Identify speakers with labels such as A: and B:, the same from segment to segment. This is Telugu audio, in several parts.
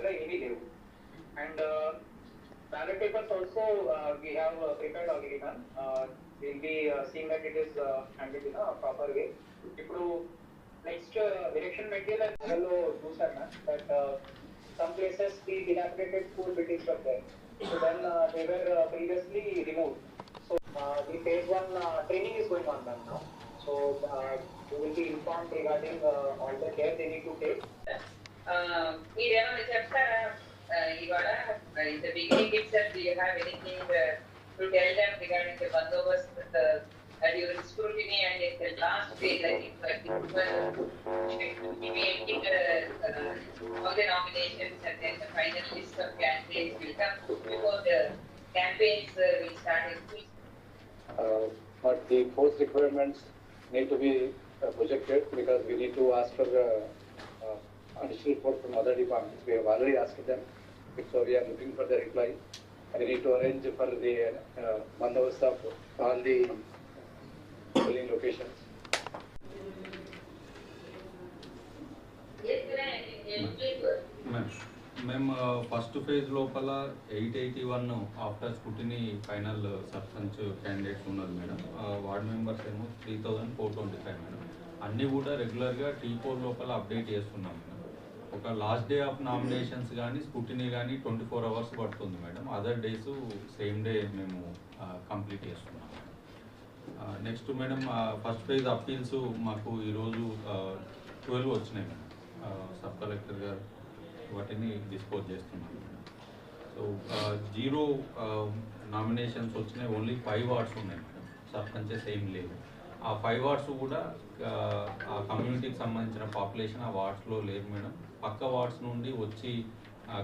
A: దగ్గర ఏమీ లేవు. And ballot papers also we have prepared already, ma'am. We'll be seeing that it is handled in a proper way. ఇప్పుడు నెక్స్ట్ ఎలక్షన్ మెటీరియల్ లో చూసాను ma'am that some places the dilapidated school buildings were there. So then they were previously removed. So the phase one training is going on now. So you will be informed regarding all the care they need to take.
B: మీరేమైనా చెప్తారా ఇవాళ in the beginning itself do you have anything to tell them regarding the bandobast during scrutiny and in the last phase I think all the nominations and then the final list of candidates will come before the campaigns will start in full.
C: But the post requirements need to be projected because we need to ask for the additional report from other departments. We have already asked them, so we are looking for the reply. We need to arrange for the bandobast of all the polling locations.
D: మేము ఫస్ట్ ఫేజ్ లోపల 881 after scrutiny final sarpanch candidates ఉన్నారు మేడం. వార్డ్ మెంబర్స్ ఏమో 3425 మేడం. అన్నీ కూడా రెగ్యులర్గా T4 లోపల అప్డేట్ చేస్తున్నాం మేడం. ఒక లాస్ట్ డే ఆఫ్ నామినేషన్స్ కానీ స్క్రూటినీ కానీ 24 hours పడుతుంది madam. Other days same day మేము కంప్లీట్ చేస్తున్నాం. Next madam first phase appeals మాకు ఈరోజు 12 వచ్చినాయి మేడం. సబ్ కలెక్టర్ గారు వాటిని డిస్పోజ్ చేస్తున్నాను మేడం. సో 0 నామినేషన్స్ వచ్చినాయి. ఓన్లీ 5 వార్డ్స్ ఉన్నాయి మేడం. సర్పంచెస్ ఏం లేవు. ఆ 5 వార్డ్స్ కూడా ఆ కమ్యూనిటీకి సంబంధించిన పాపులేషన్ ఆ వార్డ్స్లో లేరు మేడం. పక్క వార్డ్స్ నుండి వచ్చి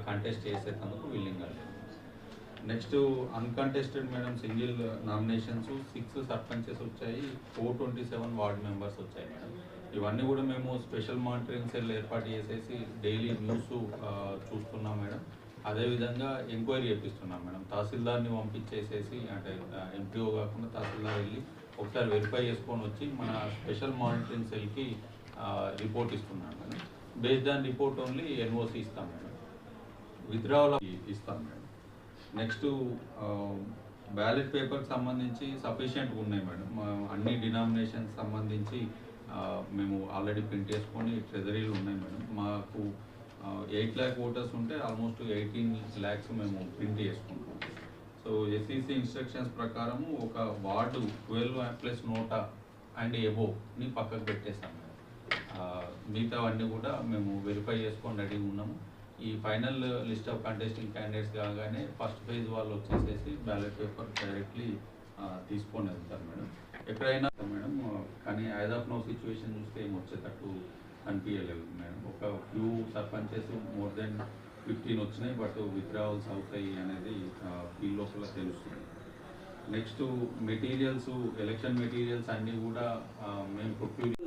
D: కంటెస్ట్ చేసేందుకు విల్లింగ్గా లేదు. Next uncontested madam single nominations 6 sarpanches వచ్చాయి. 427 వార్డ్ మెంబర్స్ వచ్చాయి మేడం. ఇవన్నీ కూడా మేము స్పెషల్ మానిటరింగ్ సెల్ ఏర్పాటు చేసేసి డైలీ న్యూస్ చూస్తున్నాం మేడం. అదేవిధంగా ఎంక్వైరీ చేపిస్తున్నాం మేడం. తహసీల్దార్ని పంపించేసేసి అంటే ఎంపీఓ కాకుండా తహసీల్దార్ వెళ్ళి ఒకసారి వెరిఫై చేసుకొని వచ్చి మన స్పెషల్ మానిటరింగ్ సెల్కి రిపోర్ట్ ఇస్తున్నాం madam. Based on report only NOC ఇస్తాం మేడం. విత్డ్రావల్ ఇస్తాం మేడం. నెక్స్ట్ బ్యాలెట్ పేపర్కి సంబంధించి సఫిషియెంట్గా ఉన్నాయి మేడం. అన్ని డినామినేషన్స్ సంబంధించి మేము ఆల్రెడీ ప్రింట్ చేసుకొని ట్రెజరీలు ఉన్నాయి మేడం. మాకు 8 lakh ఓటర్స్ ఉంటే ఆల్మోస్ట్ 18 lakhs మేము ప్రింట్ చేసుకుంటాం. సో ఎస్ఈసి ఇన్స్ట్రక్షన్స్ ప్రకారము ఒక వార్డు 12+ నోటా అండ్ ఎబోని పక్కకు పెట్టేస్తాం మేడం. మిగతావన్నీ కూడా మేము వెరిఫై చేసుకొని రెడీగా ఉన్నాము. ఈ final list of contesting candidates కాగానే ఫస్ట్ ఫేజ్ వాళ్ళు వచ్చేసేసి బ్యాలెట్ పేపర్ డైరెక్ట్లీ తీసుకొని వెళ్తారు మేడం. ఎక్కడైనా మేడం కానీ యాజ్ ఆఫ్ నో సిచ్యువేషన్ చూస్తే ఏం వచ్చేటట్టు అనిపించలేదు మేడం. ఒక ఫ్యూ సర్పంచెస్ మోర్ దెన్ 15 వచ్చినాయి. బట్ విత్డ్రావల్స్ అవుతాయి అనేది ఈ లోపల తెలుస్తుంది. నెక్స్ట్ మెటీరియల్స్ ఎలక్షన్ మెటీరియల్స్ అన్నీ కూడా మేము ప్రొక్యూర్